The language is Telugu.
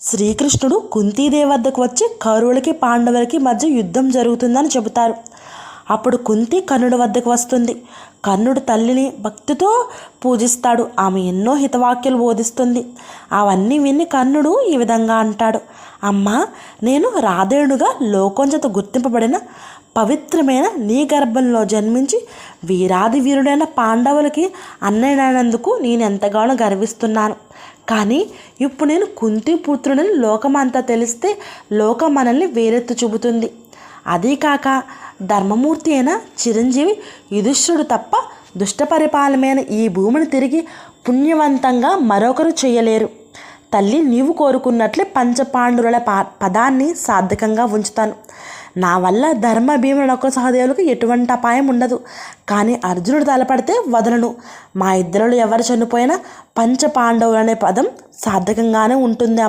శ్రీకృష్ణుడు కుంతీదేవి వద్దకు వచ్చి కౌరవులకి పాండవులకి మధ్య యుద్ధం జరుగుతుందని చెబుతారు. అప్పుడు కుంతి కర్ణుడి వద్దకు వస్తుంది. కర్ణుడు తల్లిని భక్తితో పూజిస్తాడు. ఆమె ఎన్నో హితవాక్యాలు బోధిస్తుంది. అవన్నీ విని కర్ణుడు ఈ విధంగా అంటాడు, అమ్మా, నేను రాధేయుడుగా లోకం చేత గుర్తింపబడిన పవిత్రమైన నీ గర్భంలో జన్మించి వీరాది వీరుడైన పాండవులకి అన్నయ్యనందుకు నేను ఎంతగానో గర్విస్తున్నాను. కానీ ఇప్పుడు నేను కుంతి పుత్రుడని లోకమంతా తెలిస్తే లోకం మనల్ని వేరెత్తు చూపుతుంది. అదీ కాక ధర్మమూర్తి అయిన చిరంజీవి యుధిష్ఠిరుడు తప్ప దుష్ట పరిపాలనమైన ఈ భూమిని తిరిగి పుణ్యవంతంగా మరొకరు చేయలేరు. తల్లి, నీవు కోరుకున్నట్లే పంచపాండురుల పదాన్ని సార్థకంగా ఉంచుతాను. నా వల్ల ధర్మ భీముల నొక్క సహదేవులకు ఎటువంటి అపాయం ఉండదు. కానీ అర్జునుడు తలపడితే వదలను. మా ఇద్దరిలో ఎవరు చనిపోయినా పంచపాండవులు అనే పదం సార్థకంగానే ఉంటుంది.